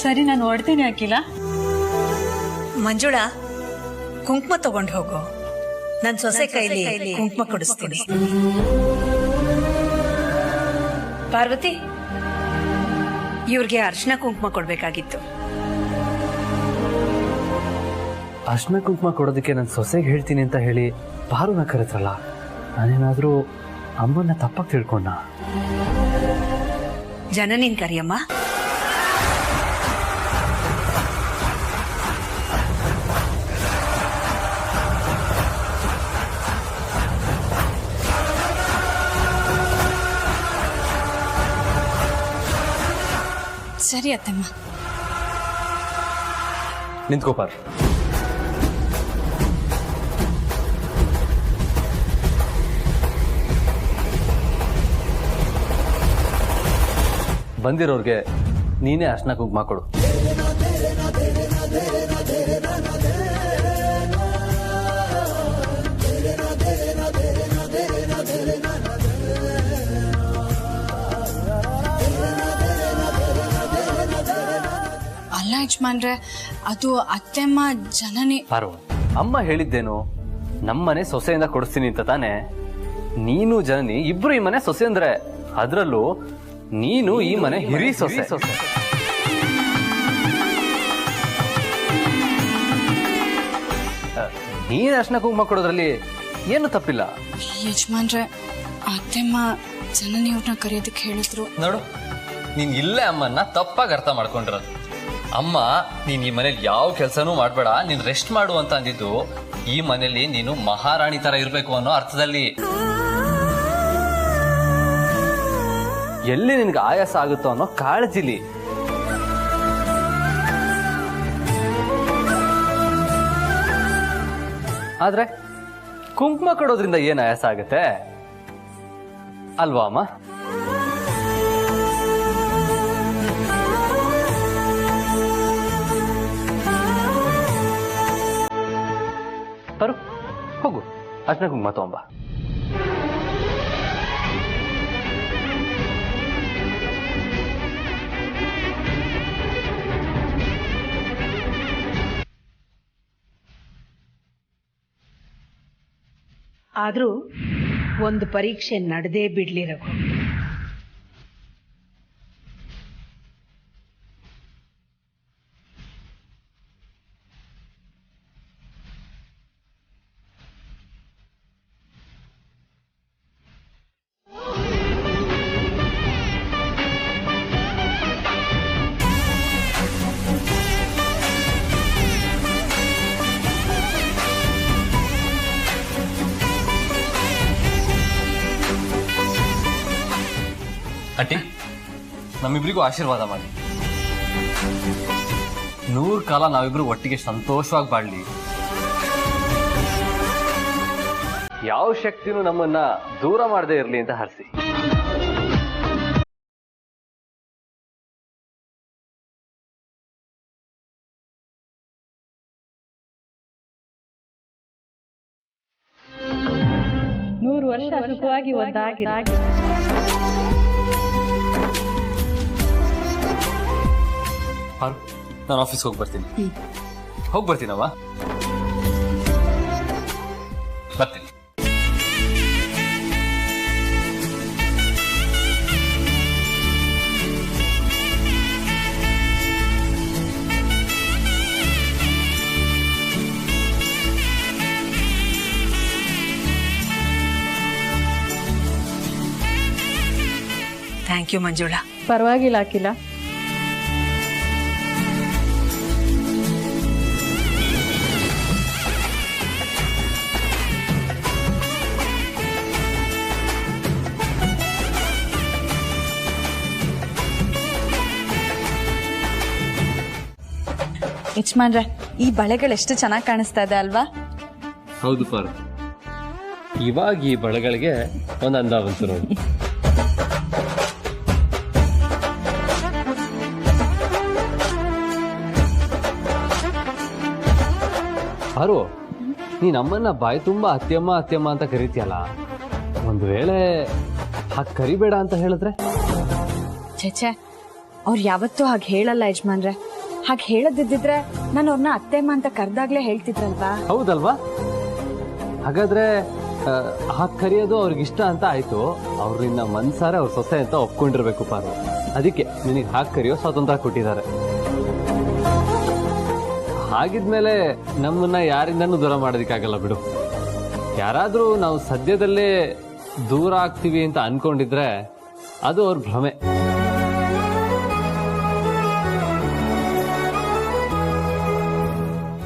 ಸರಿ, ನಾನು ಹೊಡ್ತೀನಿ ಅಖಿಲ. ಮಂಜುಳಾ, ಕುಂಕುಮ ತಗೊಂಡು ಹೋಗು. ನನ್ನ ಸೊಸೆ ಕೈಲಿ ಕುಂಕುಮ ಕೊಡಿಸ್ತೀನಿ. ಪಾರ್ವತಿ, ಇವ್ರಿಗೆ ಅರ್ಶಿನ ಕುಂಕುಮ ಕೊಡ್ಬೇಕಾಗಿತ್ತು. ಅರ್ಶಿನ ಕುಂಕುಮ ಕೊಡೋದಕ್ಕೆ ನನ್ನ ಸೊಸೆಗೆ ಹೇಳ್ತೀನಿ ಅಂತ ಹೇಳಿ ಪಾರುನ ಕರೆತ್ರಲ್ಲ, ನಾನೇನಾದ್ರೂ ಅಮ್ಮನ್ನ ತಪ್ಪಾಗಿ ತಿಳ್ಕೊಂಡ? ಜನನಿನ್ ಕರಿಯಮ್ಮ. ಸರಿ ಅತ್ತಮ್ಮ. ನಿಂತ್ಕೋ ಪಾರು. ಬಂದಿರೋರ್ಗೆ ನೀನೇ ಅರ್ಶಿನ ಕುಂಕುಮ ಕೊಡು. ಅಲ್ಲ ಯಜಮಾನ್ರೆ, ಅದು ಅತ್ತೆಮ್ಮ ಜನನಿ. ಪಾರು, ಅಮ್ಮ ಹೇಳಿದ್ದೇನು? ನಮ್ಮನೆ ಸೊಸೆಯಿಂದ ಕೊಡಿಸ್ತೀನಿ ಅಂತ ತಾನೆ. ನೀನು ಜನನಿ ಇಬ್ರು ಈ ಮನೆ ಸೊಸೆ ಅಂದ್ರೆ, ಅದ್ರಲ್ಲೂ ನೀನು ಈ ಮನೆ ಹಿರಿ ಸೊಸೆ. ನೀನ್ ಅರ್ಶಿನ ಕುಂಕುಮ ಕೊಡೋದ್ರಲ್ಲಿ ಏನು ತಪ್ಪಿಲ್ಲ. ಯಜಮಾನ್ರೆ, ಅತ್ತೆಮ್ಮ ಜನನಿಯವ್ರನ್ನ ಕರೆಯೋದಕ್ಕೆ ಹೇಳಿದ್ರು. ನೋಡು, ನೀನ್ ಇಲ್ಲೇ ಅಮ್ಮನ್ನ ತಪ್ಪಾಗಿ ಅರ್ಥ ಮಾಡ್ಕೊಂಡಿರೋದು. ಅಮ್ಮ ನೀನ್ ಈ ಮನೇಲಿ ಯಾವ ಕೆಲಸನೂ ಮಾಡ್ಬೇಡ, ನೀನ್ ರೆಸ್ಟ್ ಮಾಡು ಅಂತ ಅಂದಿದ್ದು ಈ ಮನೇಲಿ ನೀನು ಮಹಾರಾಣಿ ತರ ಇರ್ಬೇಕು ಅನ್ನೋ ಅರ್ಥದಲ್ಲಿ. ಎಲ್ಲಿ ನಿನ್ಗೆ ಆಯಾಸ ಆಗುತ್ತೋ ಅನ್ನೋ ಕಾಳಜಿಲಿ. ಆದ್ರೆ ಕುಂಕುಮ ಕೊಡೋದ್ರಿಂದ ಏನ್ ಆಯಾಸ ಆಗತ್ತೆ ಅಲ್ವಾ ಅಮ್ಮ? ಬರು, ಹೋಗು, ಅರ್ಶಿನ ಕುಂಕುಮ ತಗೊಂಬ. ಆದ್ರೂ ಒಂದು ಪರೀಕ್ಷೆ ನಡೆದೇ ಬಿಡ್ಲಿ ರಘು. ಅಟ್ಟಿ, ನಮ್ಮಿಬ್ರಿಗೂ ಆಶೀರ್ವಾದ ಮಾಡಿ. 100 ಕಾಲ ನಾವಿಬ್ರು ಒಟ್ಟಿಗೆ ಸಂತೋಷವಾಗಿ ಬಾಳ್ಲಿ. ಯಾವ ಶಕ್ತಿನೂ ನಮ್ಮನ್ನ ದೂರ ಮಾಡದೇ ಇರ್ಲಿ ಅಂತ ಹರಿಸಿ. ವರ್ಷ ಸುಖವಾಗಿ ಒಂದಾಗಿ. ನಾನು ಆಫೀಸ್ಗೆ ಹೋಗಿ ಬರ್ತೀನಿ. ಹೋಗಿ ಬರ್ತೀನವ್ವ, ಬರ್ತೀನಿ. Thank you Manjula. ಪರವಾಗಿಲ್ಲ ಅಖಿಲ. ಯಜಮಾನ್ರೆ, ಈ ಬಳೆಗಳು ಎಷ್ಟು ಚೆನ್ನಾಗಿ ಕಾಣಿಸ್ತಾ ಇದೆ ಅಲ್ವಾ? ಹೌದು ಪಾರು, ಇವಾಗ ಈ ಬಳೆಗಳಿಗೆ ಒಂದು ಅಂದ ಬಂತು ನೋಡಿ. ಪಾರು, ನೀನ್ ಅಮ್ಮನ್ನ ಬಾಯಿ ತುಂಬಾ ಅತ್ಯಮ್ಮ ಅತ್ಯಮ್ಮ ಅಂತ ಕರಿತೀಯಲ್ಲ, ಒಂದು ವೇಳೆ ಹಾಗೆ ಕರಿಬೇಡ ಅಂತ ಹೇಳಿದ್ರೆ? ಛೆ, ಅವ್ರು ಯಾವತ್ತೂ ಹಾಗೆ ಹೇಳಲ್ಲ ಯಜಮಾನ್ರೆ. ಹಾಗೆ ಹೇಳದಿದ್ದಿದ್ರೆ ನಾನು ಅವ್ರನ್ನ ಅತ್ತೆಮ್ಮ ಅಂತ ಕರೆದಾಗ್ಲೇ ಹೇಳ್ತಿದ್ರಲ್ವಾ. ಹೌದಲ್ವಾ? ಹಾಗಾದ್ರೆ ಹಾಗೆ ಕರೆಯೋದು ಅವ್ರಿಗಿಷ್ಟ ಅಂತ ಆಯ್ತು. ಅವ್ರನ್ನ ಮನ್ಸಾರೆ ಅವ್ರ ಸೊಸೆ ಅಂತ ಒಪ್ಕೊಂಡಿರ್ಬೇಕು ಪಾರು. ಅದಕ್ಕೆ ನಿನಗೆ ಹಾಗೆ ಕರೆಯೋ ಸ್ವಾತಂತ್ರ್ಯ ಕೊಟ್ಟಿದ್ದಾರೆ. ಹಾಗಿದ್ಮೇಲೆ ನಮ್ಮನ್ನ ಯಾರಿಂದನೂ ದೂರ ಮಾಡೋದಕ್ಕಾಗಲ್ಲ ಬಿಡು. ಯಾರಾದ್ರೂ ನಾವು ಸದ್ಯದಲ್ಲೇ ದೂರ ಆಗ್ತೀವಿ ಅಂತ ಅನ್ಕೊಂಡಿದ್ರೆ ಅದು ಅವ್ರ ಭ್ರಮೆ.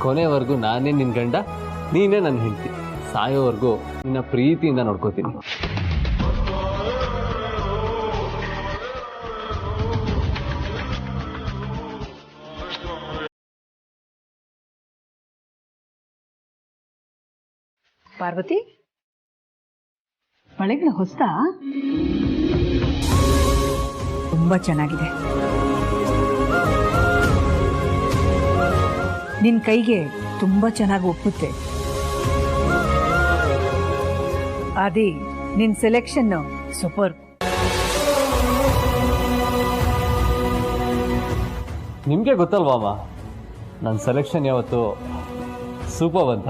ಕೊನೆವರೆಗೂ ನಾನೇ ನಿನ್ ಗಂಡ, ನೀನೇ ನನ್ನ ಹೆಂಡತಿ. ಸಾಯೋವರೆಗೂ ನಿನ್ನ ಪ್ರೀತಿಯಿಂದ ನೋಡ್ಕೋತೀನಿ. ಪಾರ್ವತಿ, ಬಳೆಗಳ ಹೊಸ್ತಾ? ತುಂಬಾ ಚೆನ್ನಾಗಿದೆ. ನಿನ್ ಕೈಗೆ ತುಂಬಾ ಚೆನ್ನಾಗಿ ಒಪ್ಪುತ್ತೆ. ಆದಿ, ನಿನ್ ಸೆಲೆಕ್ಷನ್ ಸೂಪರ್. ನಿಮ್ಗೆ ಗೊತ್ತಲ್ವಾ ಅಮ್ಮ, ನನ್ನ ಸೆಲೆಕ್ಷನ್ ಯಾವತ್ತು ಸೂಪರ್ ಅಂತ.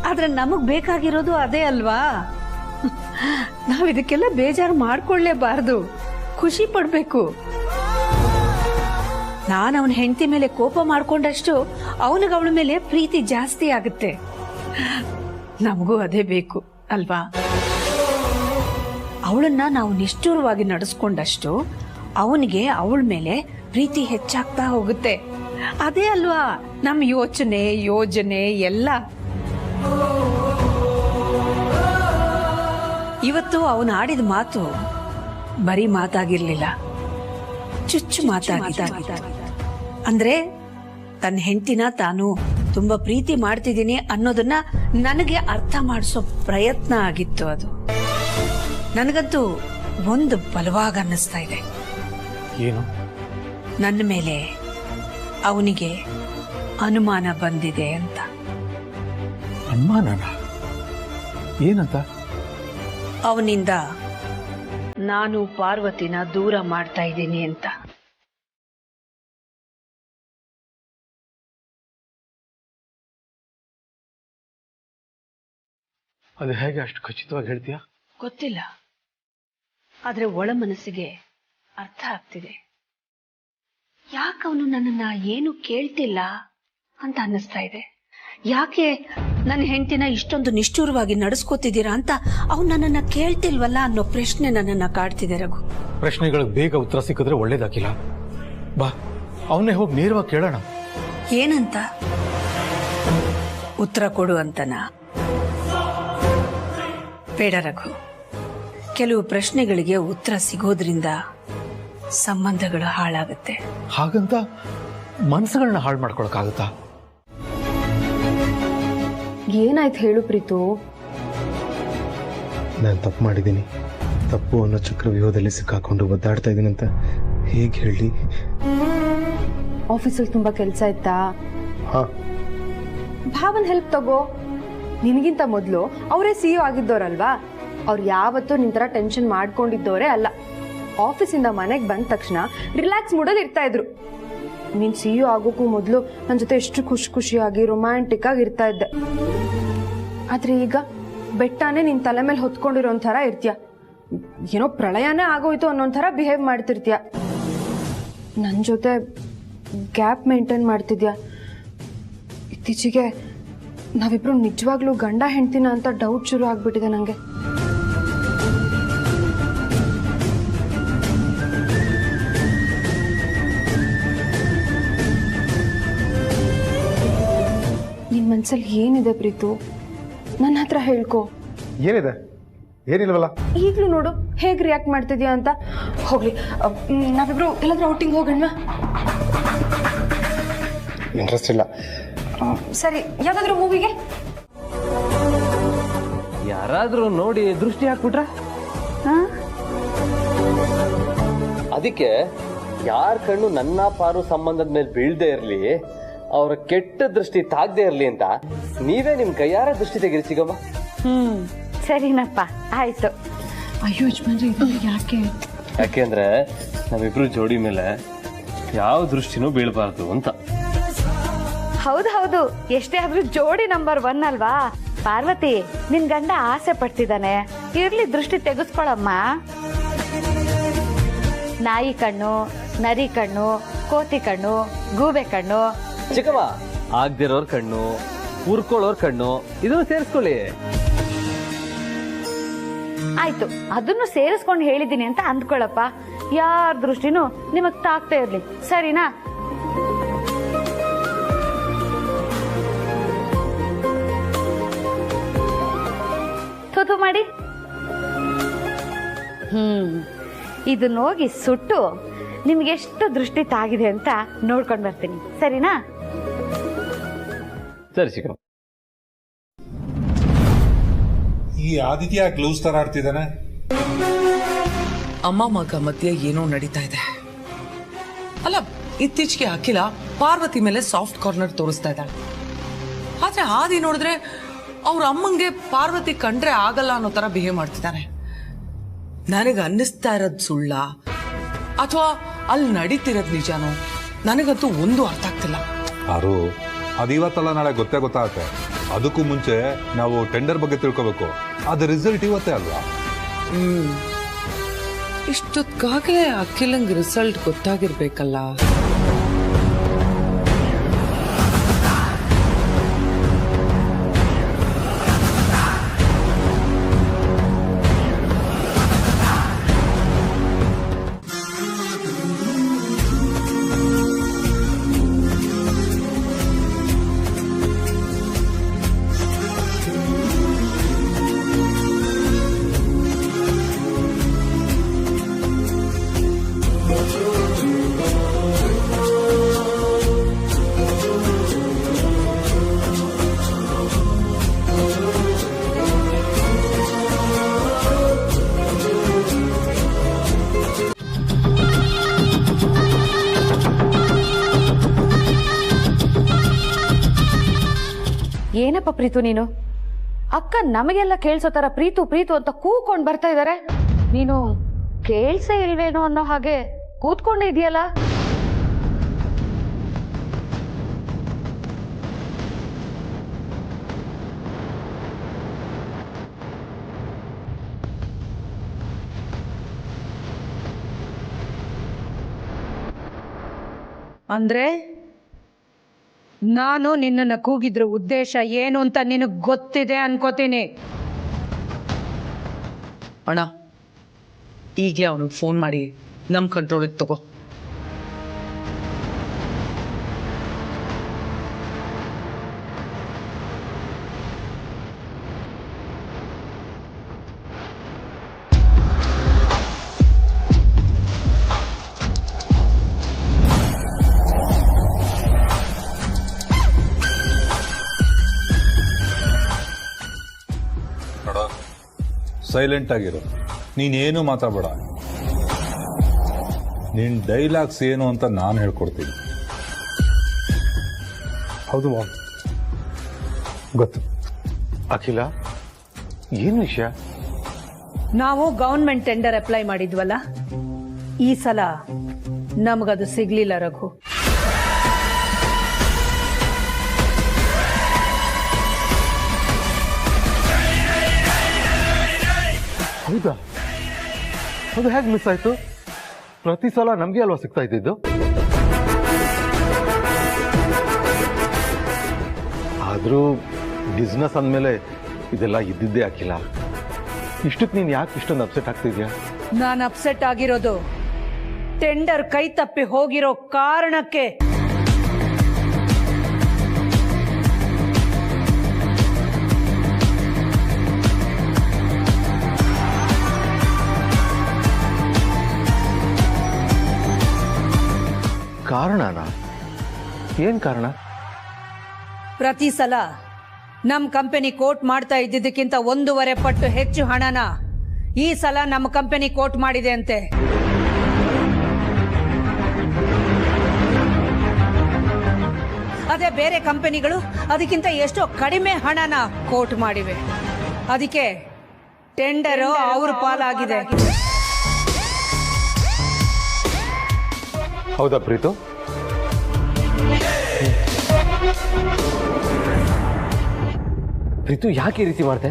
ಆದ್ರೆ ನಮಗ್ ಬೇಕಾಗಿರೋದು ಅದೇ ಅಲ್ವಾ? ನಾವ್ ಇದಕ್ಕೆಲ್ಲ ಬೇಜಾರು ಮಾಡ್ಕೊಳ್ಳೇಬಾರ್ದು, ಖುಷಿ ಪಡ್ಬೇಕು. ನಾನು ಅವನ ಹೆಂಡತಿ ಮೇಲೆ ಕೋಪ ಮಾಡ್ಕೊಂಡಷ್ಟು ಅವನಿಗೆ ಅವಳ ಮೇಲೆ ಪ್ರೀತಿ ಜಾಸ್ತಿ ಆಗುತ್ತೆ. ನಮಗೂ ಅದೇ ಬೇಕು ಅಲ್ವಾ? ಅವಳನ್ನ ನಾವು ನಿಷ್ಠುರವಾಗಿ ನಡೆಸ್ಕೊಂಡಷ್ಟು ಅವನಿಗೆ ಅವಳ ಮೇಲೆ ಪ್ರೀತಿ ಹೆಚ್ಚಾಗ್ತಾ ಹೋಗುತ್ತೆ. ಅದೇ ಅಲ್ವಾ ನಮ್ ಯೋಜನೆ ಎಲ್ಲ. ಇವತ್ತು ಅವನು ಆಡಿದ ಮಾತು ಬರೀ ಮಾತಾಗಿರ್ಲಿಲ್ಲ, ಚುಚ್ಚು ಮಾತಾಗಿದ್ದ. ಅಂದ್ರೆ ತನ್ನ ಹೆಂಡತಿನ ತಾನು ತುಂಬಾ ಪ್ರೀತಿ ಮಾಡ್ತಿದ್ದೀನಿ ಅನ್ನೋದನ್ನ ನನಗೆ ಅರ್ಥ ಮಾಡಿಸೋ ಪ್ರಯತ್ನ ಆಗಿತ್ತು ಅದು. ನನಗಂತೂ ಒಂದು ಬಲವಾಗಿ ಅನ್ನಿಸ್ತಾ ಇದೆ. ಏನು? ನನ್ನ ಮೇಲೆ ಅವನಿಗೆ ಅನುಮಾನ ಬಂದಿದೆ ಅಂತ. ಅನುಮಾನನ? ಏನಂತ? ಅವನಿಂದ ನಾನು ಪಾರ್ವತಿನ ದೂರ ಮಾಡ್ತಾ ಇದ್ದೀನಿ ಅಂತ. ಅದು ಹೇಗೆ ಅಷ್ಟು ಖಚಿತವಾಗಿ ಹೇಳ್ತೀಯಾ? ಗೊತ್ತಿಲ್ಲ, ಆದ್ರೆ ಒಳ ಮನಸ್ಸಿಗೆ ಅರ್ಥ ಆಗ್ತಿದೆ. ಯಾಕವನು ನನ್ನನ್ನ ಏನು ಕೇಳ್ತಿಲ್ಲ ಅಂತ ಅನ್ನಿಸ್ತಾ ಇದೆ. ಯಾಕೆ ನನ್ನ ಹೆಂಡತಿನ ಇಷ್ಟೊಂದು ನಿಷ್ಠುರವಾಗಿ ನಡೆಸ್ಕೋತಿದ್ದೀರಾ ಅಂತ ಅವ್ನು ನನ್ನನ್ನ ಕೇಳ್ತಿಲ್ವಲ್ಲ ಅನ್ನೋ ಪ್ರಶ್ನೆ ನನ್ನನ್ನ ಕಾಡ್ತಿದೆ ರಘು. ಪ್ರಶ್ನೆಗಳಿಗೆ ಬೇಗ ಉತ್ತರ ಸಿಕ್ಕಿದ್ರೆ ಒಳ್ಳೇದಾಗಿಲ್ಲ. ಬಾ, ಅವನ್ನೇ ಹೋಗಿ ನೇರವಾಗಿ ಕೇಳೋಣ. ಏನಂತ? ಉತ್ತರ ಕೊಡು ಅಂತನಾ? ಬೇಡ ರಘು, ಕೆಲವು ಪ್ರಶ್ನೆಗಳಿಗೆ ಉತ್ತರ ಸಿಗೋದ್ರಿಂದ ಸಂಬಂಧಗಳು ಹಾಳಾಗುತ್ತೆ. ಹಾಗಂತ ಮನಸ್ಸುಗಳನ್ನ ಹಾಳು ಮಾಡ್ಕೊಳಕ್ಕಾಗತ್ತಾ? ಏನಾಯ್ತು ಹೇಳು ಪ್ರೀತು? ನಾನು ತಪ್ಪು ಮಾಡಿದ್ದೀನಿ, ತಪ್ಪು ಅನ್ನೋ ಚಕ್ರವ್ಯೂಹದಲ್ಲಿ ಸಿಕ್ಕಾಕೊಂಡು ಒದ್ದಾಡ್ತಾ ಇದ್ದೀನಿ ಅಂತ ಹೇಗೆ ಹೇಳಿ? ಆಫೀಸಲ್ಲಿ ತುಂಬಾ ಕೆಲಸ ಇತ್ತಾ? ಹಾ, ಭಾವನ್ ಹೆಲ್ಪ್ ತಗೋ. ನಿನಗಿಂತ ಮೊದಲು ಅವರೇ CEO ಆಗಿದ್ದವರಲ್ವಾ? ಅವ್ರು ಯಾವತ್ತೂ ನಿನ್ ತರ ಟೆನ್ಷನ್ ಮಾಡ್ಕೊಂಡಿದ್ದವರೇ ಅಲ್ಲ. ಆಫೀಸಿಂದ ಮನೆಗೆ ಬಂದ ತಕ್ಷಣ ರಿಲ್ಯಾಕ್ಸ್ ಮೂಡಲ್ಲಿ ಇರ್ತಾ ಇದ್ರು. ನೀನ್ CEO ಆಗೋಕ್ಕೂ ಮೊದಲು ನನ್ನ ಜೊತೆ ಎಷ್ಟು ಖುಷಿಯಾಗಿ ರೊಮ್ಯಾಂಟಿಕ್ ಆಗಿ ಇರ್ತಾ ಇದ್ದೆ. ಆದ್ರೆ ಈಗ ಬೆಟ್ಟನೇ ನಿನ್ ತಲೆ ಮೇಲೆ ಹೊತ್ಕೊಂಡಿರೋ ಥರ ಇರ್ತೀಯ. ಏನೋ ಪ್ರಳಯನೇ ಆಗೋಯ್ತು ಅನ್ನೋ ಥರ ಬಿಹೇವ್ ಮಾಡ್ತಿರ್ತೀಯ. ನನ್ನ ಜೊತೆ ಗ್ಯಾಪ್ ಮೇಂಟೈನ್ ಮಾಡ್ತಿದ್ಯಾ. ಇತ್ತೀಚೆಗೆ ನಾವಿಬ್ರು ನಿಜವಾಗ್ಲೂ ಗಂಡ ಹೆಂಡ್ತಿನ ಅಂತ ಡೌಟ್ ಶುರು ಆಗ್ಬಿಟ್ಟಿದೆ ನಂಗೆ. ನಿನ್ ಮನ್ಸಲ್ಲಿ ಏನಿದೆ ಪ್ರೀತು? ನನ್ನ ಹತ್ರ ಹೇಳ್ಕೊ. ಏನಿದೆ? ಏನಿಲ್ವಲ್ಲ. ಈಗ್ಲೂ ನೋಡು ಹೇಗ್ ರಿಯಾಕ್ಟ್ ಮಾಡ್ತಿದ್ಯಾ ಅಂತ. ಹೋಗ್ಲಿ, ನಾವಿಬ್ರು ಎಲ್ಲಾದ್ರೂ ಔಟಿಂಗ್ ಹೋಗೋಣ. ಇಂಟ್ರೆಸ್ಟ್ ಇಲ್ಲ. ಸರಿ, ಯಾವ್ದಾದ್ರು ಮೂವಿಗೆ? ಯಾರಾದ್ರೂ ನೋಡಿ ದೃಷ್ಟಿ ಹಾಕ್ಬಿಟ್ರೆ ಅದಕ್ಕೆ ಯಾರ ಕಣ್ಣು ನನ್ನ ಪಾರು ಸಂಬಂಧದ ಮೇಲೆ ಬೀಳ್ದೇ ಇರ್ಲಿ, ಅವ್ರ ಕೆಟ್ಟ ದೃಷ್ಟಿ ತಾಗದೆ ಇರ್ಲಿ ಅಂತ ನೀವೇ ನಿಮ್ ಕೈಯಾರ ದೃಷ್ಟಿ ತೆಗಿರಿ ಸಿಗಮ್ಮ. ಸರಿನಪ್ಪ, ಆಯ್ತು. ಅಯ್ಯೋ ಯಜಮಾನ್ರೆ, ಇದೆಲ್ಲ ಯಾಕೆ? ಯಾಕೆಂದ್ರೆ ನಾವಿಬ್ರು ಜೋಡಿ ಮೇಲೆ ಯಾವ ದೃಷ್ಟಿನೂ ಬೀಳ್ಬಾರ್ದು ಅಂತ. ಹೌದು, ಎಷ್ಟೇ ಆದ್ರೂ ಜೋಡಿ ನಂಬರ್ 1 ಅಲ್ವಾ? ಪಾರ್ವತಿ, ನಿನ್ ಗಂಡ ಆಸೆ ಪಡ್ತಿದ್ದಾನೆ, ಇರ್ಲಿ ದೃಷ್ಟಿ ತೆಗೆಸ್ಕೊಳಮ್ಮ. ನಾಯಿ ಕಣ್ಣು, ನರಿ ಕಣ್ಣು, ಕೋತಿ ಕಣ್ಣು, ಗೂಬೆ ಕಣ್ಣು. ಚಿಕ್ಕಮ್ಮ, ಆಗ್ದಿರೋರ್ ಕಣ್ಣು, ಉರ್ಕೊಳ್ಳೋರ್ ಕಣ್ಣು, ಇದನ್ನು ಸೇರಿಸ್ಕೊಳ್ಳಿ. ಆಯ್ತು, ಅದನ್ನು ಸೇರಿಸ್ಕೊಂಡು ಹೇಳಿದೀನಿ ಅಂತ ಅಂದ್ಕೊಳಪ್ಪ. ಯಾರ ದೃಷ್ಟಿನೂ ನಿಮಗ್ ತಾಕ್ತಾ ಇರ್ಲಿ, ಸರಿನಾ? ತುತು ಮಾಡಿ. ಇದನ್ನ ಹೋಗಿ ಸುಟ್ಟು ನಿಮ್ಗೆ ಎಷ್ಟು ದೃಷ್ಟಿ ತಾಗಿದೆ ಅಂತ ನೋಡ್ಕೊಂಡ್ ಬರ್ತೀನಿ, ಸರಿನಾ? ಸರಿ ಚಿಕ್ಕಮ್ಮ. ಈ ಆದಿತ್ಯ ಗ್ಲೌಸ್ ತರ ಆಡ್ತಿದ್ದಾನೆ. ಅಮ್ಮ ಮಗ ಮಧ್ಯೆ ಏನೋ ನಡೀತಾ ಇದೆ. ಅಲ್ಲ, ಇತ್ತೀಚೆಗೆ ಅಖಿಲ ಪಾರ್ವತಿ ಮೇಲೆ ಸಾಫ್ಟ್ ಕಾರ್ನರ್ ತೋರಿಸ್ತಾ ಇದ್ದಾಳೆ. ಆದ್ರೆ ಆದಿ ನೋಡಿದ್ರೆ ಅವ್ರ ಅಮ್ಮಂಗೆ ಪಾರ್ವತಿ ಕಂಡ್ರೆ ಆಗಲ್ಲ ಅನ್ನೋ ತರ ಬಿಹೇವ್ ಮಾಡ್ತಿದ್ದಾನೆ. ನನಗೆ ಅನ್ನಿಸ್ತಾ ಇರೋದ್ ಸುಳ್ಳ ಅಥವಾ ಅಲ್ಲಿ ನಡೀತಿರೋದ್ ನಿಜಾನೋ ನನಗಂತೂ ಒಂದು ಅರ್ಥ ಆಗ್ತಿಲ್ಲ. ಆರು, ಅದಿವತ್ತಲ್ಲ ನಾಳೆ ಗೊತ್ತಾಗತ್ತೆ. ಅದಕ್ಕೂ ಮುಂಚೆ ನಾವು ಟೆಂಡರ್ ಬಗ್ಗೆ ತಿಳ್ಕೋಬೇಕು. ಅದ್ರ ರಿಸಲ್ಟ್ ಇವತ್ತೇ ಅಲ್ವಾ? ಇಷ್ಟೊತ್ತಾಗಲೇ ಅಖಿಲಂಗ್ ರಿಸಲ್ಟ್ ಗೊತ್ತಾಗಿರ್ಬೇಕಲ್ಲ. ಏನಪ್ಪ ಪ್ರೀತು ನೀನು? ಅಕ್ಕ ನಮಗೆಲ್ಲ ಕೇಳಿಸೋ ತರ ಪ್ರೀತು ಪ್ರೀತು ಅಂತ ಕೂಕೊಂಡ್ ಬರ್ತಾ ಇದಾರೆ. ನೀನು ಕೇಳ್ಸೇ ಇಲ್ವೇನೋ ಅನ್ನೋ ಹಾಗೆ ಕೂತ್ಕೊಂಡೇ ಇದೆಯಲ್ಲ. ಅಂದ್ರೆ ನಾನು ನಿನ್ನನ್ನು ಕೂಗಿದ್ರ ಉದ್ದೇಶ ಏನು ಅಂತ ನಿನಗೆ ಗೊತ್ತಿದೆ ಅನ್ಕೋತೀನಿ. ಅಣ್ಣ, ಈಗಲೇ ಅವನಿಗೆ ಫೋನ್ ಮಾಡಿ ನಮ್ಮ ಕಂಟ್ರೋಲಿಗೆ ತಗೋ. ಸೈಲೆಂಟ್ ಆಗಿರು, ನೀನೇನು ಮಾತಾಡಬೇಡ. ನಿನ್ ಡೈಲಾಗ್ಸ್ ಏನು ಅಂತ ನಾನು ಹೇಳ್ಕೊಡ್ತೀನಿ. ಹೌದು ಮಾಮ್, ಗೊತ್ತು. ಅಖಿಲ, ಏನು ವಿಷಯ? ನಾವು ಗವರ್ಮೆಂಟ್ ಟೆಂಡರ್ ಅಪ್ಲೈ ಮಾಡಿದ್ವಲ್ಲ, ಈ ಸಲ ನಮಗದು ಸಿಗ್ಲಿಲ್ಲ ರಘು. ಹೌದಾ? ಅದು ಹೇಗೆ ಮಿಸ್ ಆಯ್ತು? ಪ್ರತಿ ಸಲ ನಮ್ಗೆ ಅಲ್ವಾ ಸಿಗ್ತಾ ಇದ್ದಿದ್ದು? ಆದ್ರೂ ಬಿಸ್ನೆಸ್ ಅಂದಮೇಲೆ ಇದೆಲ್ಲ ಇದ್ದಿದ್ದೇ ಆಗಿಲ್ಲ. ಇಷ್ಟಕ್ಕೆ ನೀನು ಯಾಕೆ ಇಷ್ಟೊಂದು ಅಪ್ಸೆಟ್ ಆಗ್ತಿದ್ಯಾ? ನಾನು ಅಪ್ಸೆಟ್ ಆಗಿರೋದು ಟೆಂಡರ್ ಕೈ ತಪ್ಪಿ ಹೋಗಿರೋ ಕಾರಣಕ್ಕೆ. ಕಾರಣನಾ? ಏನ್ ಕಾರಣ? ಪ್ರತಿ ಸಲ ನಮ್ಮ ಕಂಪನಿ ಕೋಟ್ ಮಾಡ್ತಾ ಇದ್ದಿದ್ದಕ್ಕಿಂತ 1.5 ಪಟ್ಟು ಹೆಚ್ಚು ಹಣನ ಈ ಸಲ ನಮ್ಮ ಕಂಪನಿ ಕೋಟ್ ಮಾಡಿದೆ ಅಂತೆ. ಅದೇ ಬೇರೆ ಕಂಪನಿಗಳು ಅದಕ್ಕಿಂತ ಎಷ್ಟೋ ಕಡಿಮೆ ಹಣನ ಕೋಟ್ ಮಾಡಿವೆ. ಅದಕ್ಕೆ ಟೆಂಡರ್ ಅವ್ರ ಪಾಲಾಗಿದೆ. ಹೌದಾ ಪ್ರೀತು? ಪ್ರೀತು ಯಾಕೆ ಈ ರೀತಿ ಮಾಡ್ತೆ?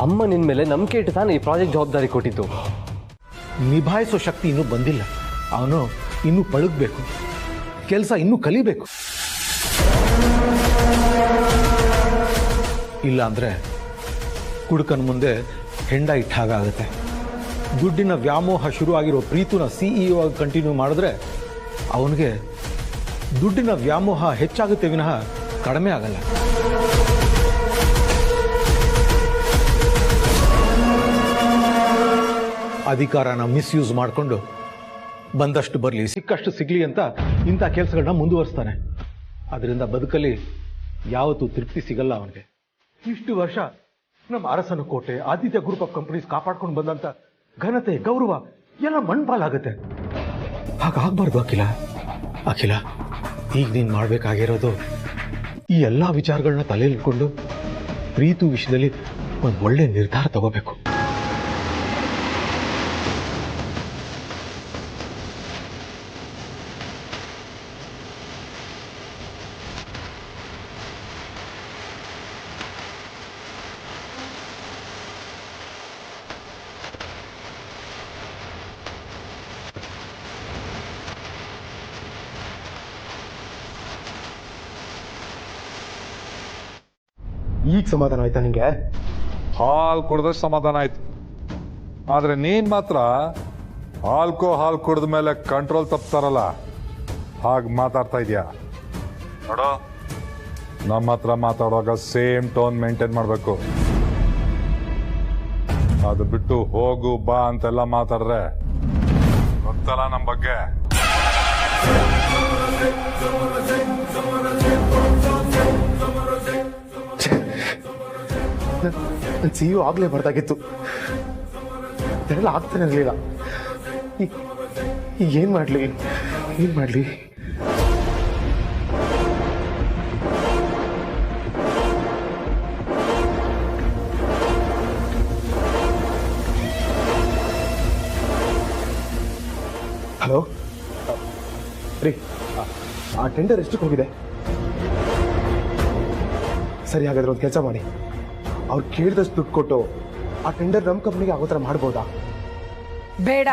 ಅಮ್ಮ ನಿನ್ ಮೇಲೆ ನಂಬಿಕೆ ಇಟ್ಟು ತಾನೇ ಈ ಪ್ರಾಜೆಕ್ಟ್ ಜವಾಬ್ದಾರಿ ಕೊಟ್ಟಿದ್ದು. ನಿಭಾಯಿಸೋ ಶಕ್ತಿ ಇನ್ನೂ ಬಂದಿಲ್ಲ. ಅವನು ಇನ್ನೂ ಪಳಗಬೇಕು, ಕೆಲಸ ಇನ್ನೂ ಕಲಿಬೇಕು. ಇಲ್ಲ ಅಂದ್ರೆ ಕುಡುಕನ ಮುಂದೆ ಹೆಂಡ ಇಟ್ಟ ಹಾಗಾಗುತ್ತೆ. ದುಡ್ಡಿನ ವ್ಯಾಮೋಹ ಶುರು ಆಗಿರೋ ಪ್ರೀತುನ CEO ಆಗಿ ಕಂಟಿನ್ಯೂ ಮಾಡಿದ್ರೆ ಅವನಿಗೆ ದುಡ್ಡಿನ ವ್ಯಾಮೋಹ ಹೆಚ್ಚಾಗುತ್ತೆ ವಿನಃ ಕಡಿಮೆ ಆಗಲ್ಲ. ಅಧಿಕಾರನ ಮಿಸ್ಯೂಸ್ ಮಾಡಿಕೊಂಡು ಬಂದಷ್ಟು ಬರಲಿ, ಸಿಕ್ಕಷ್ಟು ಸಿಗ್ಲಿ ಅಂತ ಇಂಥ ಕೆಲಸಗಳನ್ನ ಮುಂದುವರಿಸ್ತಾನೆ. ಅದರಿಂದ ಬದುಕಲ್ಲಿ ಯಾವತ್ತೂ ತೃಪ್ತಿ ಸಿಗಲ್ಲ ಅವನಿಗೆ. ಇಷ್ಟು ವರ್ಷ ನಮ್ಮ ಅರಸನ ಕೋಟೆ, ಆದಿತ್ಯ ಗ್ರೂಪ್ ಆಫ್ ಕಂಪನೀಸ್ ಕಾಪಾಡ್ಕೊಂಡು ಬಂದಂತ ಘನತೆ, ಗೌರವ ಎಲ್ಲ ಮಣ್ಪಾಲಾಗುತ್ತೆ. ಹಾಗಾಗ್ಬಾರ್ದು ಅಖಿಲ. ಅಖಿಲ, ಈಗ ನೀನು ಮಾಡಬೇಕಾಗಿರೋದು ಈ ಎಲ್ಲ ವಿಚಾರಗಳನ್ನ ತಲೆಯಲ್ಲಿಟ್ಕೊಂಡು ಪ್ರೀತು ವಿಷಯದಲ್ಲಿ ಒಂದು ಒಳ್ಳೆ ನಿರ್ಧಾರ ತಗೋಬೇಕು. ಈಗ ಸಮಾಧಾನ ಆಯ್ತಾ ನಿಂಗೆ? ಹಾಲು ಕುಡಿದಷ್ಟು ಸಮಾಧಾನ ಆಯ್ತು. ಆದ್ರೆ ನೀನ್ ಮಾತ್ರ ಹಾಲು ಕುಡಿದ ಮೇಲೆ ಕಂಟ್ರೋಲ್ ತಪ್ತಾರಲ್ಲ, ಹಾಗೆ ಮಾತಾಡ್ತಾ ಇದೀಯಾ ನೋಡೋ. ನಮ್ಮ ಹತ್ರ ಮಾತಾಡುವಾಗ ಸೇಮ್ ಟೋನ್ ಮೇಂಟೈನ್ ಮಾಡಬೇಕು. ಅದು ಬಿಟ್ಟು ಹೋಗು ಬಾ ಅಂತೆಲ್ಲ ಮಾತಾಡ್ರೆ ಗೊತ್ತಲ್ಲ ನಮ್ಮ ಬಗ್ಗೆ. ನನ್ನ CEO ಆಗ್ಲೇ ಬರ್ದಾಗಿತ್ತು, ಇದೆಲ್ಲ ಆಗ್ತಾನೆ ಇರಲಿಲ್ಲ. ಈಗ ಏನ್ ಮಾಡ್ಲಿ? ಹಲೋ ರೀ, ಆ ಟೆಂಡರ್ ಎಷ್ಟಕ್ಕೆ ಹೋಗಿದೆ? ಸರಿ, ಹಾಗಾದ್ರೆ ಒಂದು ಕೆಲಸ ಮಾಡಿ, ಅವ್ರು ಕೇಳಿದಷ್ಟು ದುಡ್ಡು ಕೊಟ್ಟು ಆ ಟೆಂಡರ್ ನಮ್ಮ ಕಂಪ್ನಿಗೆ ಆಗೋ ಥರ ಮಾಡ್ಬೋದಾ? ಬೇಡ.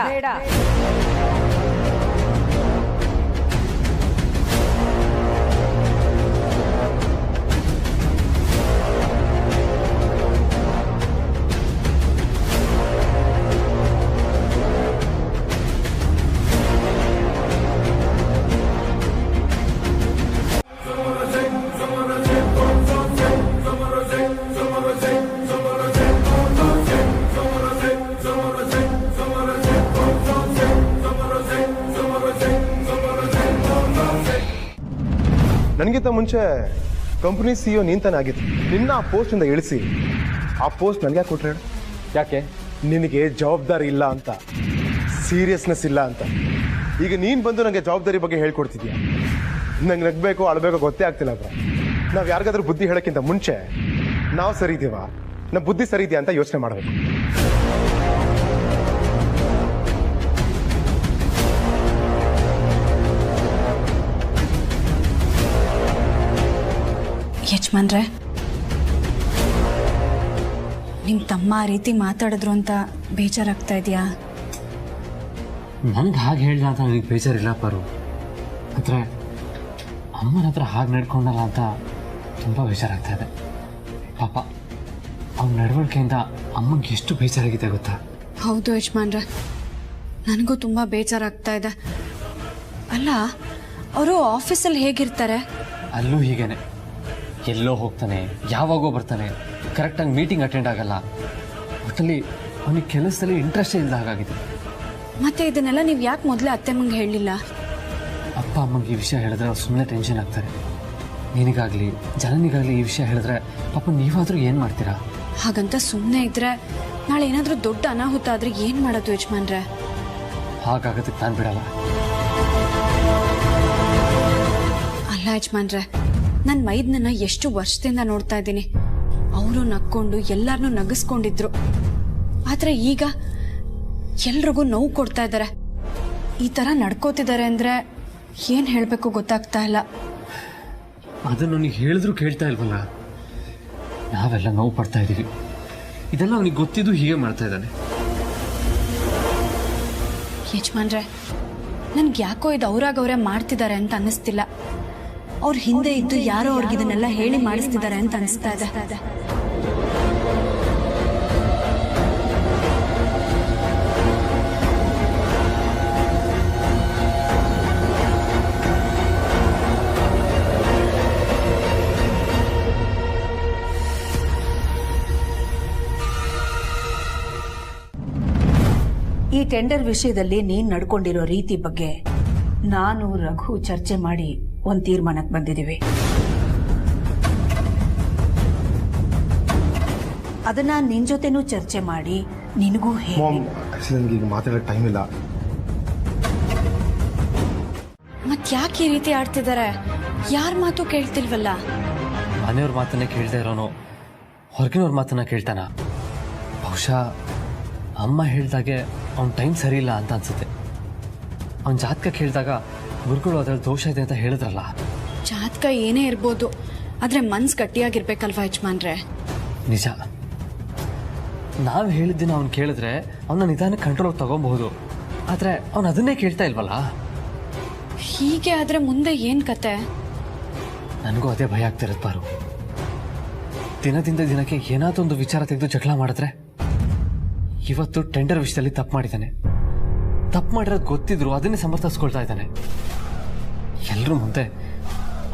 ನನಗಿಂತ ಮುಂಚೆ ಕಂಪನಿ CEO ನೀನ್ ತಾನೇ ಆಗಿತ್ತು. ನಿನ್ನ ಆ ಪೋಸ್ಟಿಂದ ಇಳಿಸಿ ಆ ಪೋಸ್ಟ್ ನನಗೆ ಯಾಕೆ ಕೊಟ್ರೆ? ಯಾಕೆ? ನಿನಗೆ ಜವಾಬ್ದಾರಿ ಇಲ್ಲ ಅಂತ, ಸೀರಿಯಸ್ನೆಸ್ ಇಲ್ಲ ಅಂತ. ಈಗ ನೀನು ಬಂದು ನನಗೆ ಜವಾಬ್ದಾರಿ ಬಗ್ಗೆ ಹೇಳ್ಕೊಡ್ತಿದ್ಯಾ? ನಂಗೆ ನಗ್ಬೇಕು ಅಳಬೇಕು ಗೊತ್ತೇ ಆಗ್ತಿಲ್ಲ ಬ್ರ. ನಾವು ಯಾರಿಗಾದ್ರೂ ಬುದ್ಧಿ ಹೇಳೋಕ್ಕಿಂತ ಮುಂಚೆ ನಾವು ಸರಿ ಇದೀವಾ, ನಮ್ಮ ಬುದ್ಧಿ ಸರಿ ಇದೆಯಾ ಅಂತ ಯೋಚನೆ ಮಾಡಬೇಕು. ಯಜಮಾನ್ರೆ, ನಿಮ್ಮ ತಮ್ಮ ಆ ರೀತಿ ಮಾತಾಡಿದ್ರು ಅಂತ ಬೇಜಾರಾಗ್ತಾ ಇದೆಯಾ? ನನಗೆ ಹಾಗೆ ಹೇಳಿಲ್ಲ ಅಂತ ನನಗೆ ಬೇಜಾರಿಲ್ಲ ಪಾರು. ಆದರೆ ಅಮ್ಮನ ಹತ್ರ ಹಾಗೆ ನಡ್ಕೊಂಡಲ್ಲ ಅಂತ ತುಂಬ ಬೇಜಾರಾಗ್ತಾ ಇದೆ. ಪಾಪ ಅವ್ನ ನಡವಳಿಕೆಯಿಂದ ಅಮ್ಮಂಗೆ ಎಷ್ಟು ಬೇಜಾರಾಗಿದೆ ಗೊತ್ತಾ? ಹೌದು ಯಜಮಾನ್ರೆ, ನನಗೂ ತುಂಬ ಬೇಜಾರಾಗ್ತಾ ಇದೆ. ಅಲ್ಲ, ಅವರು ಆಫೀಸಲ್ಲಿ ಹೇಗಿರ್ತಾರೆ? ಅಲ್ಲೂ ಹೀಗೇನೆ, ಎಲ್ಲೋ ಹೋಗ್ತಾನೆ, ಯಾವಾಗೋ ಬರ್ತಾನೆ, ಕರೆಕ್ಟಾಗಿ ಮೀಟಿಂಗ್ ಅಟೆಂಡ್ ಆಗಲ್ಲ. ಒಟ್ಟಲ್ಲಿ ಅವನಿಗೆ ಕೆಲಸದಲ್ಲಿ ಇಂಟ್ರೆಸ್ಟೇ ಇಲ್ಲದ ಹಾಗಾಗಿದೆ. ಮತ್ತೆ ಇದನ್ನೆಲ್ಲ ನೀವು ಯಾಕೆ ಮೊದಲೇ ಅತ್ತೆ ಅಮ್ಮಂಗೆ ಹೇಳಲಿಲ್ಲ? ಅಪ್ಪ ಅಮ್ಮಂಗೆ ಈ ವಿಷಯ ಹೇಳಿದ್ರೆ ಅವ್ರು ಸುಮ್ಮನೆ ಟೆನ್ಷನ್ ಆಗ್ತಾರೆ. ನಿನಗಾಗಲಿ ಜನನಿಗಾಗಲಿ ಈ ವಿಷಯ ಹೇಳಿದ್ರೆ ಪಾಪ ನೀವಾದರೂ ಏನು ಮಾಡ್ತೀರಾ? ಹಾಗಂತ ಸುಮ್ಮನೆ ಇದ್ರೆ ನಾಳೆ ಏನಾದರೂ ದೊಡ್ಡ ಅನಾಹುತ ಆದ್ರೆ ಏನು ಮಾಡೋದು ಯಜಮಾನ್ರೆ? ಹಾಗಾಗೋದಕ್ಕೆ ನಾನು ಬಿಡಲ್ಲ. ಅಲ್ಲ ಯಜಮಾನ್ರೆ, ನನ್ನ ಮೈದ್ನನ್ನ ಎಷ್ಟು ವರ್ಷದಿಂದ ನೋಡ್ತಾ ಇದ್ದೀನಿ. ಅವರು ನಕ್ಕೊಂಡು ಎಲ್ಲರನ್ನೂ ನಗಿಸ್ಕೊಂಡಿದ್ರು. ಆದ್ರೆ ಈಗ ಎಲ್ರಿಗೂ ನೋವು ಕೊಡ್ತಾ ಇದ್ದಾರೆ. ಈ ಥರ ನಡ್ಕೋತಿದ್ದಾರೆ ಅಂದರೆ ಏನು ಹೇಳಬೇಕು ಗೊತ್ತಾಗ್ತಾ ಇಲ್ಲ. ಅದನ್ನು ಅವನಿಗೆ ಹೇಳಿದ್ರು ಕೇಳ್ತಾ ಇಲ್ವಲ್ಲ. ನಾವೆಲ್ಲ ನೋವು ಪಡ್ತಾ ಇದ್ದೀವಿ. ಇದೆಲ್ಲ ಅವನಿಗೆ ಗೊತ್ತಿದ್ದು ಹೀಗೆ ಮಾಡ್ತಾ ಇದ್ದಾನೆ. ಯಜಮಾನ್ರೆ, ನನ್ಗೆ ಯಾಕೋ ಇದು ಅವ್ರಾಗವ್ರೆ ಮಾಡ್ತಿದ್ದಾರೆ ಅಂತ ಅನ್ನಿಸ್ತಿಲ್ಲ. ಅವ್ರ ಹಿಂದೆ ಇದ್ದು ಯಾರೋ ಅವ್ರಿಗೆ ಇದನ್ನೆಲ್ಲ ಹೇಳಿ ಮಾಡಿಸ್ತಿದ್ದಾರೆ ಅಂತ ಅನಿಸ್ತಾ ಇದೆ. ಈ ಟೆಂಡರ್ ವಿಷಯದಲ್ಲಿ ನೀನ್ ನಡ್ಕೊಂಡಿರೋ ರೀತಿ ಬಗ್ಗೆ ನಾನು ರಘು ಚರ್ಚೆ ಮಾಡಿ ಒಂದ್ ತೀರ್ಮಾನಕ್ಕೆ ಬಂದಿದ್ದೀವಿ. ಅದನ್ನ ನಿನ್ ಜೊತೆನೂ ಚರ್ಚೆ ಮಾಡಿ ನಿನಗೂ ನನಗೆ ಈಗ ಮಾತಾಡೋ ಟೈಮ್ ಇಲ್ಲ. ಮತ್ ಯಾಕೆ ಈ ರೀತಿ ಆಡ್ತಿದ್ದಾರೆ? ಯಾರ ಮಾತು ಕೇಳ್ತಿಲ್ವಲ್ಲ. ಮನೆಯವ್ರ ಮಾತನ್ನ ಕೇಳ್ತಾ ಇರೋನು ಹೊರಗಿನವ್ರ ಮಾತನ್ನ ಕೇಳ್ತಾನ? ಬಹುಶಃ ಅಮ್ಮ ಹೇಳ್ದಾಗೆ ಅವ್ನ ಟೈಮ್ ಸರಿ ಇಲ್ಲ ಅಂತ ಅನ್ಸುತ್ತೆ. ಅವ್ನ ಜಾತಕ ಕೇಳಿದಾಗ ಗುರುಗಳು ಅದ್ರಲ್ಲಿ ದೋಷ ಇದೆ ಅಂತ ಹೇಳಿದ್ರಲ್ಲ. ಜಾತಕ ಏನೇ ಇರ್ಬೋದು, ಆದ್ರೆ ಮನ್ಸ್ ಗಟ್ಟಿಯಾಗಿರ್ಬೇಕಲ್ವಾ ಯಜಮಾನ್ರೆ? ನಿಜ. ನಾವು ಹೇಳಿದ್ದನ್ನ ಅವ್ನು ಕೇಳಿದ್ರೆ ಅವನ ನಿಧಾನಕ್ಕೆ ಕಂಟ್ರೋಲ್ ತಗೊಬಹುದು. ಆದ್ರೆ ಅವನು ಅದನ್ನೇ ಕೇಳ್ತಾ ಇಲ್ವಲ್ಲ. ಹೀಗೆ ಆದ್ರೆ ಮುಂದೆ ಏನ್ ಕತೆ? ನನಗೂ ಅದೇ ಭಯ ಆಗ್ತಿರತ್ತೆ ಪಾರು. ದಿನದಿಂದ ದಿನಕ್ಕೆ ಏನಾದೊಂದು ವಿಚಾರ ತೆಗೆದು ಜಗಳ ಮಾಡಿದ್ರೆ, ಇವತ್ತು ಟೆಂಡರ್ ವಿಷಯದಲ್ಲಿ ತಪ್ಪು ಮಾಡಿದ್ದಾನೆ. ತಪ್ಪು ಮಾಡಿರೋದು ಗೊತ್ತಿದ್ರು ಅದನ್ನೇ ಸಮರ್ಥಿಸ್ಕೊಳ್ತಾ ಇದ್ದಾನೆ. ಎಲ್ಲರೂ ಮುಂದೆ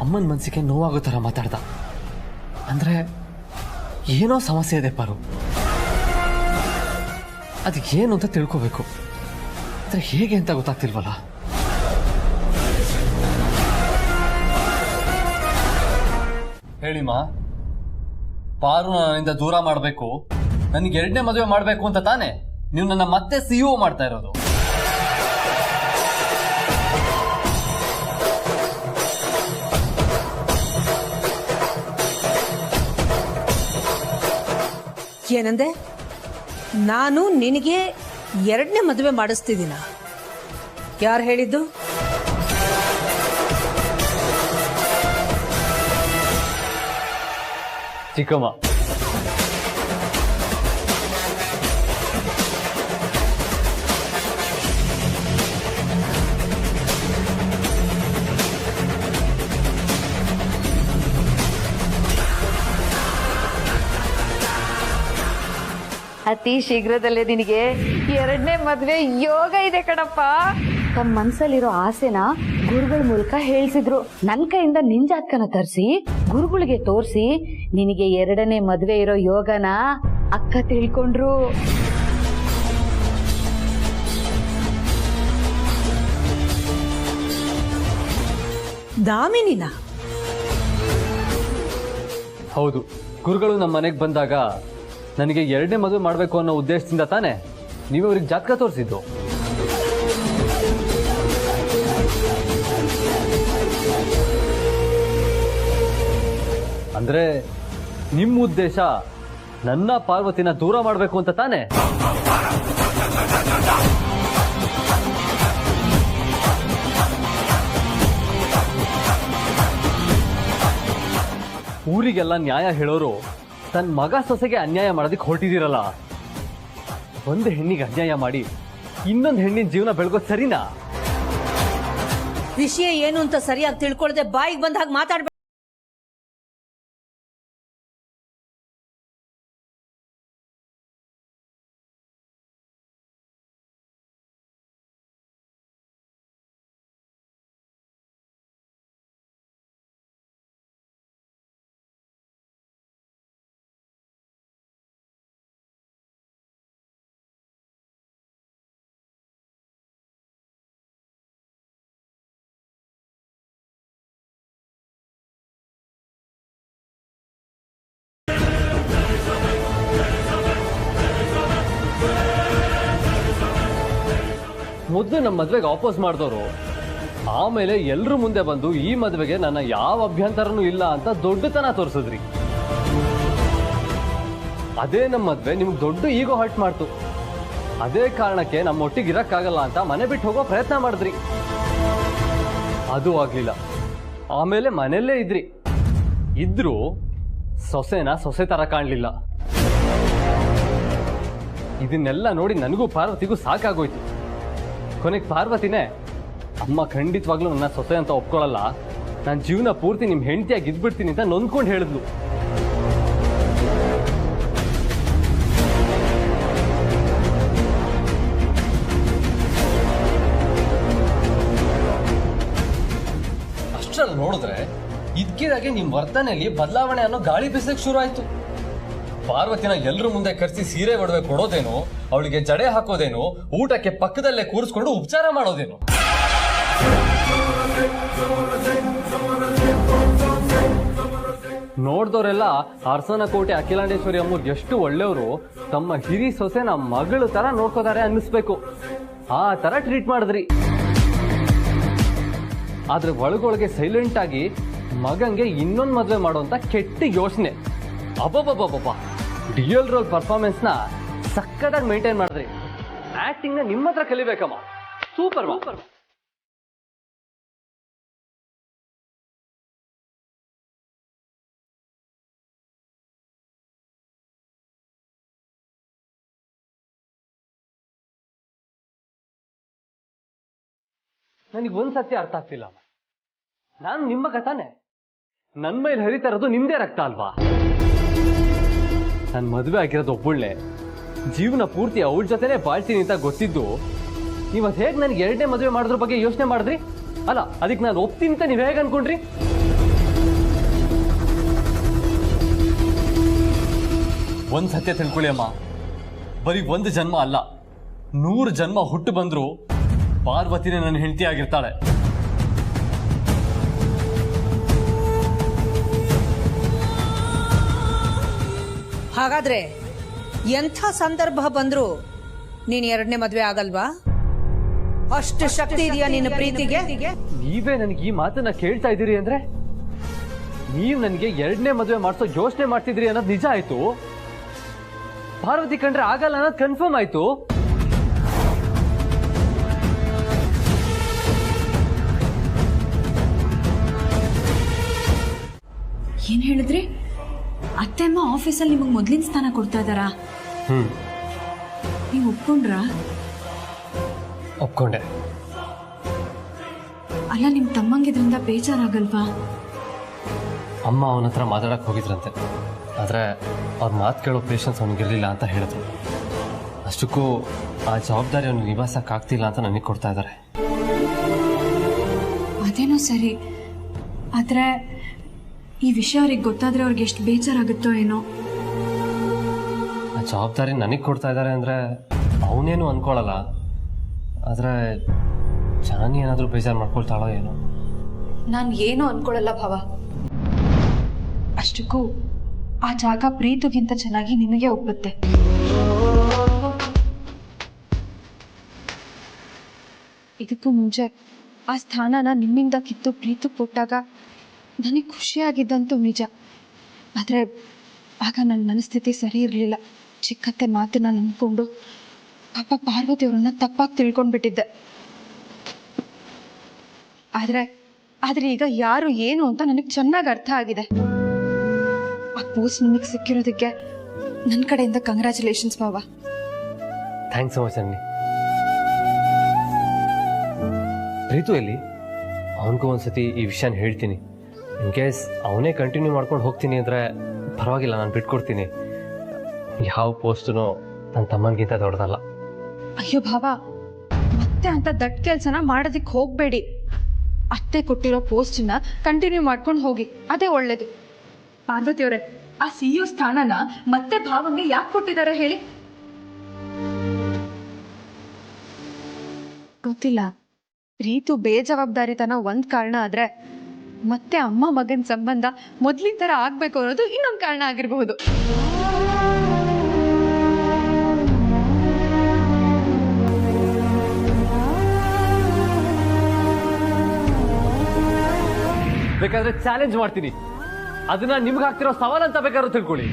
ಅಮ್ಮನ ಮನಸ್ಸಿಗೆ ನೋವಾಗೋ ಥರ ಮಾತಾಡ್ದ. ಅಂದ್ರೆ ಏನೋ ಸಮಸ್ಯೆ ಇದೆ ಪಾರು. ಅದು ಏನು ಅಂತ ತಿಳ್ಕೋಬೇಕು. ಆದರೆ ಹೇಗೆ ಅಂತ ಗೊತ್ತಾಗ್ತಿಲ್ವಲ್ಲ. ಹೇಳಿಮ್ಮ, ಪಾರು ನನ್ನಿಂದ ದೂರ ಮಾಡಬೇಕು, ನನಗೆ ಎರಡನೇ ಮದುವೆ ಮಾಡಬೇಕು ಅಂತ ತಾನೆ ನೀವು ನನ್ನ ಮತ್ತೆ ಸಿಇಒ ಮಾಡ್ತಾ ಇರೋದು? ಏನಂದೆ? ನಾನು ನಿನಗೆ ಎರಡನೇ ಮದುವೆ ಮಾಡಿಸ್ತಿದ್ದೀನ? ಯಾರು ಹೇಳಿದ್ದು? ಚಿಕ್ಕಮ್ಮ. ಅತಿ ಶೀಘ್ರದಲ್ಲೇ ನಿನಗೆ ಎರಡನೇ ಮದ್ವೆ ಯೋಗ ಇದೆ ಕಣಪ್ಪ. ತಮ್ಮ ಮನ್ಸಲ್ಲಿರೋ ಆಸೆನ ಗುರುಗಳ ಮೂಲಕ ಹೇಳ್ಸಿದ್ರು. ನನ್ ಕೈಯಿಂದ ನಿನ್ ಜಾತಕನ ತರಿಸಿ ಗುರುಗಳಿಗೆ ತೋರಿಸಿ ನಿನಗೆ ಎರಡನೇ ಮದ್ವೆ ಇರೋ ಯೋಗನ ಅಕ್ಕ ತಿಳ್ಕೊಂಡ್ರು. ದಾಮಿನಿನ? ಹೌದು, ಗುರುಗಳು ನಮ್ಮ ಮನೆಗೆ ಬಂದಾಗ ನನಗೆ ಎರಡನೇ ಮದುವೆ ಮಾಡಬೇಕು ಅನ್ನೋ ಉದ್ದೇಶದಿಂದ ತಾನೆ ನೀವು ಅವ್ರಿಗೆ ಜಾತಕ ತೋರಿಸಿದ್ದು. ಅಂದ್ರೆ ನಿಮ್ಮ ಉದ್ದೇಶ ನನ್ನ ಪಾರ್ವತಿನ ದೂರ ಮಾಡಬೇಕು ಅಂತ ತಾನೆ? ಊರಿಗೆಲ್ಲ ನ್ಯಾಯ ಹೇಳೋರು ತನ್ನ ಮಗ ಸೊಸೆಗೆ ಅನ್ಯಾಯ ಮಾಡೋದಕ್ಕೆ ಹೊರಟಿದ್ದೀರಲ್ಲ. ಒಂದು ಹೆಣ್ಣಿಗೆ ಅನ್ಯಾಯ ಮಾಡಿ ಇನ್ನೊಂದು ಹೆಣ್ಣಿನ ಜೀವನ ಬೆಳಗೋದು ಸರಿನಾ? ವಿಷಯ ಏನು ಅಂತ ಸರಿಯಾಗಿ ತಿಳ್ಕೊಳ್ಳದೆ ಬಾಯಿಗೆ ಬಂದ ಹಾಗೆ ಮಾತಾಡ್ಬೇಡ. ಮೊದಲು ನಮ್ಮ ಮದ್ವೆಗೆ ಆಪೋಸ್ ಮಾಡಿದವರು ಆಮೇಲೆ ಎಲ್ರ ಮುಂದೆ ಬಂದು ಈ ಮದ್ವೆಗೆ ನನ್ನ ಯಾವ ಅಭ್ಯಂತರನೂ ಇಲ್ಲ ಅಂತ ದೊಡ್ಡತನ ತೋರಿಸಿದ್ರಿ. ಅದೇ ನಮ್ಮ ಮದ್ವೆ ನಿಮ್ಗೆ ದೊಡ್ಡ ಈಗೋ ಹರ್ಟ್ ಮಾಡ್ತು. ಅದೇ ಕಾರಣಕ್ಕೆ ನಮ್ಮ ಒಟ್ಟಿಗೆ ಇರಕ್ಕಾಗಲ್ಲ ಅಂತ ಮನೆ ಬಿಟ್ಟು ಹೋಗೋ ಪ್ರಯತ್ನ ಮಾಡಿದ್ರಿ. ಅದು ಆಗ್ಲಿಲ್ಲ. ಆಮೇಲೆ ಮನೆಯಲ್ಲೇ ಇದ್ರಿ. ಇದ್ರೂ ಸೊಸೆನ ಸೊಸೆ ತರ ಕಾಣ್ಲಿಲ್ಲ. ಇದನ್ನೆಲ್ಲ ನೋಡಿ ನನಗೂ ಪಾರ್ವತಿಗೂ ಸಾಕಾಗೋಯ್ತು. ಕೊನೆಗೆ ಪಾರ್ವತಿನೇ, ಅಮ್ಮ ಖಂಡಿತವಾಗ್ಲೂ ನನ್ನ ಸೊಸೆ ಅಂತ ಒಪ್ಕೊಳ್ಳಲ್ಲ, ನಾನು ಜೀವನ ಪೂರ್ತಿ ನಿಮ್ಮ ಹೆಂಡತಿಯಾಗಿ ಇದ್ಬಿಡ್ತೀನಿ ಅಂತ ನೊಂದ್ಕೊಂಡು ಹೇಳಿದ್ಲು. ಅಷ್ಟರಲ್ಲಿ ನೋಡಿದ್ರೆ ಇದ್ಕಿದಾಗೆ ನಿಮ್ಮ ವರ್ತನೆಯಲ್ಲಿ ಬದಲಾವಣೆ ಅನ್ನೋ ಗಾಳಿ ಬೀಸಕ್ಕೆ ಶುರು ಆಯ್ತು. ಪಾರ್ವತಿನ ಎಲ್ರ ಮುಂದೆ ಕರೆಸಿ ಸೀರೆ ಒಡವೆ ಕೊಡೋದೇನು, ಅವಳಿಗೆ ಜಡೆ ಹಾಕೋದೇನು, ಊಟಕ್ಕೆ ಪಕ್ಕದಲ್ಲೇ ಕೂರಿಸ್ಕೊಂಡು ಉಪಚಾರ ಮಾಡೋದೇನು. ನೋಡ್ದವರೆಲ್ಲ ಅರಸನಕೋಟೆ ಅಖಿಲಾಂಡೇಶ್ವರಿ ಅಮ್ಮವ್ರು ಎಷ್ಟು ಒಳ್ಳೆಯವರು, ತಮ್ಮ ಹಿರಿ ಸೊಸೆನ ಮಗಳು ತರ ನೋಡ್ಕೋತಾರೆ ಅನ್ನಿಸ್ಬೇಕು. ಆ ತರ ಟ್ರೀಟ್ ಮಾಡಿದ್ರಿ. ಆದ್ರೆ ಒಳಗೊಳಗೆ ಸೈಲೆಂಟ್ ಆಗಿ ಮಗಂಗೆ ಇನ್ನೊಂದು ಮದ್ವೆ ಮಾಡುವಂತ ಕೆಟ್ಟ ಯೋಚನೆ. ಅಬ್ಬಬ್ಬಬ್ಬಬ್ಬ, ಡಿಯಲ್ ರೋಲ್ ಪರ್ಫಾರ್ಮೆನ್ಸ್ ನ ಸಕ್ಕತ್ತಾಗಿ ಮೇಂಟೈನ್ ಮಾಡಿದ್ರಿ. ಆಕ್ಟಿಂಗ್ ನ ನಿಮ್ಮ ಹತ್ರ ಕಲಿಬೇಕಮ್ಮ. ಸೂಪರ್. ನನಗೆ ಒಂದ್ ಸತ್ಯ ಅರ್ಥ ಆಗ್ತಿಲ್ಲ. ನಾನು ನಿಮ್ಮ ಕಥಾನೆ, ನನ್ನ ಮೇಲೆ ಹರಿತಾ ಇರೋದು ನಿಮ್ದೇ ರಕ್ತ ಅಲ್ವಾ? ನಾನು ಮದುವೆ ಆಗಿರೋದು ಒಬ್ಬಳ್ಳೆ, ಜೀವನ ಪೂರ್ತಿ ಅವಳ ಜೊತೆನೆ ಬಾಳ್ತೀನಿ ಅಂತ ಗೊತ್ತಿದ್ದು ನೀವತ್ ಹೇಗೆ ನನಗೆ ಎರಡನೇ ಮದುವೆ ಮಾಡೋದ್ರ ಬಗ್ಗೆ ಯೋಚನೆ ಮಾಡಿದ್ರಿ? ಅಲ್ಲ, ಅದಕ್ಕೆ ನಾನು ಒಪ್ತೀನಿ ಅಂತ ನೀವ್ ಹೇಗೆ ಅನ್ಕೊಂಡ್ರಿ? ಒಂದ್ ಸತ್ಯ ತಿಳ್ಕೊಳ್ಳಿ ಅಮ್ಮ, ಬರೀ ಒಂದು ಜನ್ಮ ಅಲ್ಲ, 100 ಜನ್ಮ ಹುಟ್ಟು ಬಂದ್ರು ಪಾರ್ವತಿನೇ ನನ್ನ ಹೆಂಡತಿ ಆಗಿರ್ತಾಳೆ. ಹಾಗಾದ್ರೆ ಎಂಥ ಸಂದರ್ಭ ಬಂದ್ರು ನೀನ್ ಎರಡನೇ ಮದ್ವೆ ಆಗಲ್ವಾ? ಅಷ್ಟು ಶಕ್ತಿ ಇದೆಯಾ ನಿನ್ನ ಪ್ರೀತಿಗೆ? ನೀವೇ ನನಗೆ ಈ ಮಾತನ್ನ ಕೇಳ್ತಾ ಇದ್ದೀರಿ ಅಂದ್ರೆ ನೀವ್ ನನಗೆ ಎರಡನೇ ಮದುವೆ ಮಾಡಿಸೋ ಯೋಚನೆ ಮಾಡ್ತಿದ್ರಿ ಅನ್ನೋದು ನಿಜ ಆಯ್ತು. ಪಾರ್ವತಿ ಕಂಡ್ರೆ ಆಗಲ್ಲ ಅನ್ನೋದು ಕನ್ಫರ್ಮ್ ಆಯ್ತು. ಏನ್ ಹೇಳಿದ್ರಿ? ಅತ್ತೆ ಅಮ್ಮ ಆಫೀಸಲ್ಲಿ ನಿಮಗೆ ಮೊದ್ಲಿನ ಸ್ಥಾನ ಕೊಡ್ತಾ ಇದ್ದಾರಾ? ನೀವು ಒಪ್ಕೊಂಡ್ರಾ? ಒಪ್ಕೊಂಡೆ. ಅಲ್ಲ, ನಿಮ್ ತಮ್ಮಂಗಿದ್ರಿಂದ ಬೇಜಾರಾಗಲ್ವಾ? ಅಮ್ಮ ಅವನ ಹತ್ರ ಮಾತಾಡಕ್ ಹೋಗಿದ್ರಂತೆ, ಆದ್ರೆ ಅವ್ರ ಮಾತು ಕೇಳೋ ಪೇಷನ್ಸ್ ಅವನಿಗಿರ್ಲಿಲ್ಲ ಅಂತ ಹೇಳಿದ್ರು. ಅಷ್ಟಕ್ಕೂ ಆ ಜವಾಬ್ದಾರಿ ಅವನು ನಿಭಾಯಿಸಕ್ ಆಗ್ತಿಲ್ಲ ಅಂತ ನನಗೆ ಕೊಡ್ತಾ ಇದ್ದಾರೆ. ಅದೇನೋ ಸರಿ, ಆದ್ರೆ ಈ ವಿಷಯ ಅವ್ರಿಗೆ ಗೊತ್ತಾದ್ರೆ ಅವ್ರಿಗೆ ಎಷ್ಟು ಬೇಜಾರಾಗುತ್ತೋ ಏನೋ. ಆ ಜವಾಬ್ದಾರಿ ನನಗೆ ಕೊಡ್ತಾ ಇದ್ದಾರೆ ಅಂದ್ರೆ ಅವನೇನು ಅನ್ಕೊಳ್ಳಲ್ಲ, ಆದ್ರೆ ಜಾನಿ ಏನಾದರೂ ಬೇಜಾರು ಮಾಡ್ಕೊಳ್ತಾಳೋ ಏನೋ. ನಾನು ಏನೂ ಅನ್ಕೊಳ್ಳಲ್ಲ ಭಾವ. ಅಷ್ಟಕ್ಕೂ ಆ ಜಾಗ ಪ್ರೀತಿಗಿಂತ ಚೆನ್ನಾಗಿ ನಿನಗೆ ಒಪ್ಪುತ್ತೆ. ಇದಕ್ಕೂ ಮುಂಚೆ ಆ ಸ್ಥಾನನ ನಿಮ್ಮಿಂದ ಕಿತ್ತು ಪ್ರೀತಿ ಕೊಟ್ಟಾಗ ನನಗೆ ಖುಷಿಯಾಗಿದ್ದಂತೂ ನಿಜ. ಆದರೆ ಆಗ ನನ್ನ ಮನಸ್ಥಿತಿ ಸರಿ ಇರಲಿಲ್ಲ. ಚಿಕ್ಕತ್ತೆ ಮಾತನ್ನ ನಂಬ್ಕೊಂಡು ಪಾಪ ಪಾರ್ವತಿ ಅವರನ್ನ ತಪ್ಪಾಗಿ ತಿಳ್ಕೊಂಡ್ಬಿಟ್ಟಿದ್ದೆ. ಆದರೆ ಈಗ ಯಾರು ಏನು ಅಂತ ನನಗೆ ಚೆನ್ನಾಗಿ ಅರ್ಥ ಆಗಿದೆ. ಆ ಪೋಸ್ಟ್ ನಿಮಗೆ ಸಿಕ್ಕಿರೋದಕ್ಕೆ ನನ್ನ ಕಡೆಯಿಂದ ಕಂಗ್ರ್ಯಾಚುಲೇಷನ್ಸ್ ಮಾವ. ಥ್ಯಾಂಕ್ಸ್ ಸೊ ಮಚ್ ಅನ್ನಿ. ಪ್ರೀತು ಎಲ್ಲಿ? ಅವನಿಗೂ ಒಂದ್ಸತಿ ಈ ವಿಷಯನ ಹೇಳ್ತೀನಿ. ಇನ್ ಕೇಸ್ ಅವನೇ ಕಂಟಿನ್ಯೂ ಮಾಡ್ಕೊಂಡು ಹೋಗ್ತೀನಿ ಅಂದರೆ ಪರವಾಗಿಲ್ಲ, ನಾನು ಬಿಟ್ಕೊಡ್ತೀನಿ. ಯಾವ ಪೋಸ್ಟು ನನ್ನ ತಮ್ಮನಿಗಿಂತ ದೊಡ್ಡದಲ್ಲ. ಅಯ್ಯೋ ಭಾವ, ಮತ್ತೆ ಅಂತ ದಟ್ ಕೆಲಸನ ಮಾಡೋದಕ್ಕೆ ಹೋಗಬೇಡಿ. ಅತ್ತೆ ಕೊಟ್ಟಿರೋ ಪೋಸ್ಟನ್ನ ಕಂಟಿನ್ಯೂ ಮಾಡ್ಕೊಂಡು ಹೋಗಿ, ಅದೇ ಒಳ್ಳೇದು. ಪಾರ್ವತಿ ಅವರೇ, ಆ CEO ಸ್ಥಾನನ ಮತ್ತೆ ಭಾವಂಗೆ ಯಾಕೆ ಕೊಟ್ಟಿದ್ದಾರೆ ಹೇಳಿ? ಗೊತ್ತಿಲ್ಲ. ಪ್ರೀತು ಬೇಜವಾಬ್ದಾರಿತನ ಒಂದ್ ಕಾರಣ ಆದ್ರೆ ಮತ್ತೆ ಅಮ್ಮ ಮಗನ ಸಂಬಂಧ ಮೊದ್ಲಿನ ತರ ಆಗ್ಬೇಕು ಅನ್ನೋದು ಇನ್ನೊಂದು ಕಾರಣ ಆಗಿರಬಹುದು. ಬೇಕಾದ್ರೆ ಚಾಲೆಂಜ್ ಮಾಡ್ತೀನಿ. ಅದನ್ನ ನಿಮ್ಗೆ ಹಾಕ್ತಿರೋ ಸವಾಲ್ ಅಂತ ಬೇಕಾದ್ರೂ ತಿಳ್ಕೊಳ್ಳಿ.